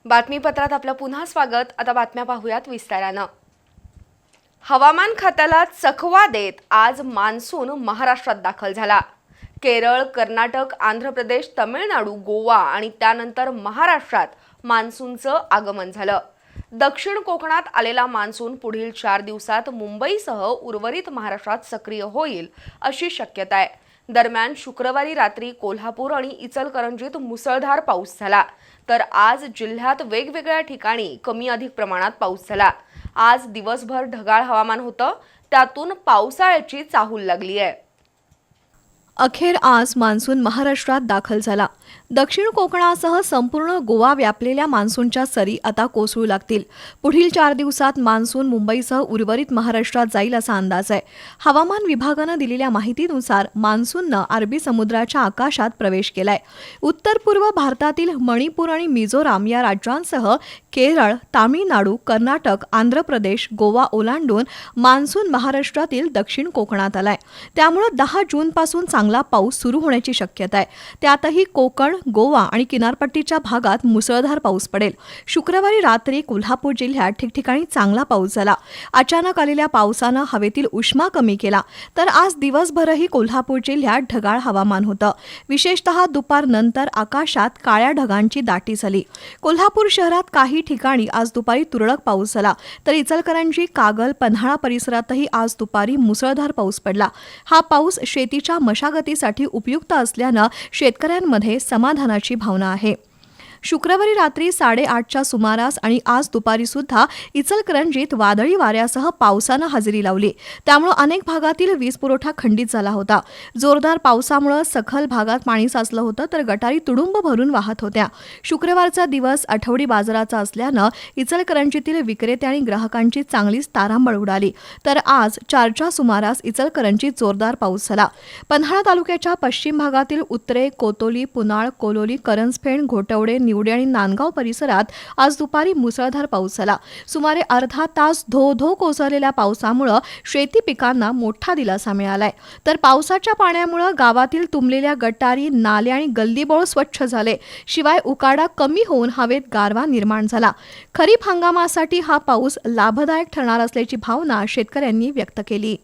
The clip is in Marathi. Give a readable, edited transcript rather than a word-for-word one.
बातमीपत्रात आपलं पुन्हा स्वागत। आता बातम्या पाहूयात विस्तारानं। हवामान खात्याला चकवा देत आज मान्सून महाराष्ट्रात दाखल झाला। केरळ, कर्नाटक, आंध्र प्रदेश, तमिळनाडू, गोवा आणि त्यानंतर महाराष्ट्रात मान्सूनचं आगमन झालं। दक्षिण कोकणात आलेला मान्सून पुढील 4 दिवसात मुंबईसह उर्वरित महाराष्ट्रात सक्रिय होईल अशी शक्यता आहे। दरम्यान शुक्रवारी रात्री कोल्हापूर आणि इचलकरंजीत मुसळधार पाऊस झाला, तर आज जिल्ह्यात वेगवेगळ्या ठिकाणी कमी अधिक प्रमाणात पाऊस झाला। आज दिवसभर ढगाळ हवामान होतं, त्यातून पावसाळ्याची चाहूल लागली आहे। अखेर आज मान्सून महाराष्ट्रात दाखल झाला। दक्षिण कोकणासह संपूर्ण गोवा व्यापलेल्या मान्सूनच्या सरी आता कोसळू लागतील। पुढील 4 दिवसात मान्सून मुंबईसह उर्वरित महाराष्ट्रात जाईल असा अंदाज आहे। हवामान विभागानं दिलेल्या माहितीनुसार मान्सूननं अरबी समुद्राच्या आकाशात प्रवेश केलाय। उत्तर पूर्व भारतातील मणिपूर आणि मिझोराम या राज्यांसह केरळ, तामिळनाडू, कर्नाटक, आंध्र प्रदेश, गोवा ओलांडून मान्सून महाराष्ट्रातील दक्षिण कोकणात आलाय। त्यामुळे 10 जूनपासून चांगला पाऊस सुरू होण्याची शक्यता आहे। त्यातही कोकण, गोवा आणि किनारपट्टीच्या भागात मुसळधार पाऊस पडेल। शुक्रवारी रात्री कोल्हापूर जिल्ह्यात ठिकठिकाणी चांगला पाऊस झाला। अचानक आलेल्या पावसानं हवेतील उष्मा कमी केला, तर आज दिवसभरही कोल्हापूर जिल्ह्यात ढगाळ हवामान होतं। विशेषतः दुपारनंतर आकाशात काळ्या ढगांची दाटी झाली। कोल्हापूर शहरात काही ठिकाणी आज दुपारी तुरळक पाऊस झाला, तर इचलकरंजी, कागल, पन्हाळा परिसरातही आज दुपारी मुसळधार पाऊस पडला। हा पाऊस शेतीच्या मशागतीसाठी उपयुक्त असल्यानं शेतकऱ्यांमध्ये समाधानाची भावना आहे। शुक्रवारी रात्री 8:30च्या सुमारास आणि आज दुपारी सुद्धा इचलकरंजीत वादळी वाऱ्यासह पावसानं हजेरी लावली। त्यामुळे अनेक भागातील वीज पुरवठा खंडित झाला होता। जोरदार पावसामुळे सखल भागात पाणी साचलं होतं, तर गटारी तुडुंब भरून वाहत होत्या। शुक्रवारचा दिवस आठवडी बाजाराचा असल्यानं इचलकरंजीतील विक्रेते आणि ग्राहकांची चांगलीच तारांबळ उडाली। तर आज 4च्या सुमारास इचलकरंजीत जोरदार पाऊस झाला। पन्हाळा तालुक्याच्या पश्चिम भागातील उत्रे, कोतोली, पुनाळ, कोलोली, करंजफेड, घोटवडे, निवडे आणि नांदगाव परिसरात आज दुपारी मुसळधार पाऊस झाला। सुमारे अर्धा तास धो कोसळलेल्या पावसामुळे शेती पिकांना मोठा दिलासा मिळालाय। तर पावसाच्या पाण्यामुळे गावातील तुंबलेल्या गटारी, नाले आणि गल्लीबोळ स्वच्छ झाले। शिवाय उकाडा कमी होऊन हवेत गारवा निर्माण झाला। खरीप हंगामासाठी हा पाऊस लाभदायक ठरणार असल्याची भावना शेतकऱ्यांनी व्यक्त केली।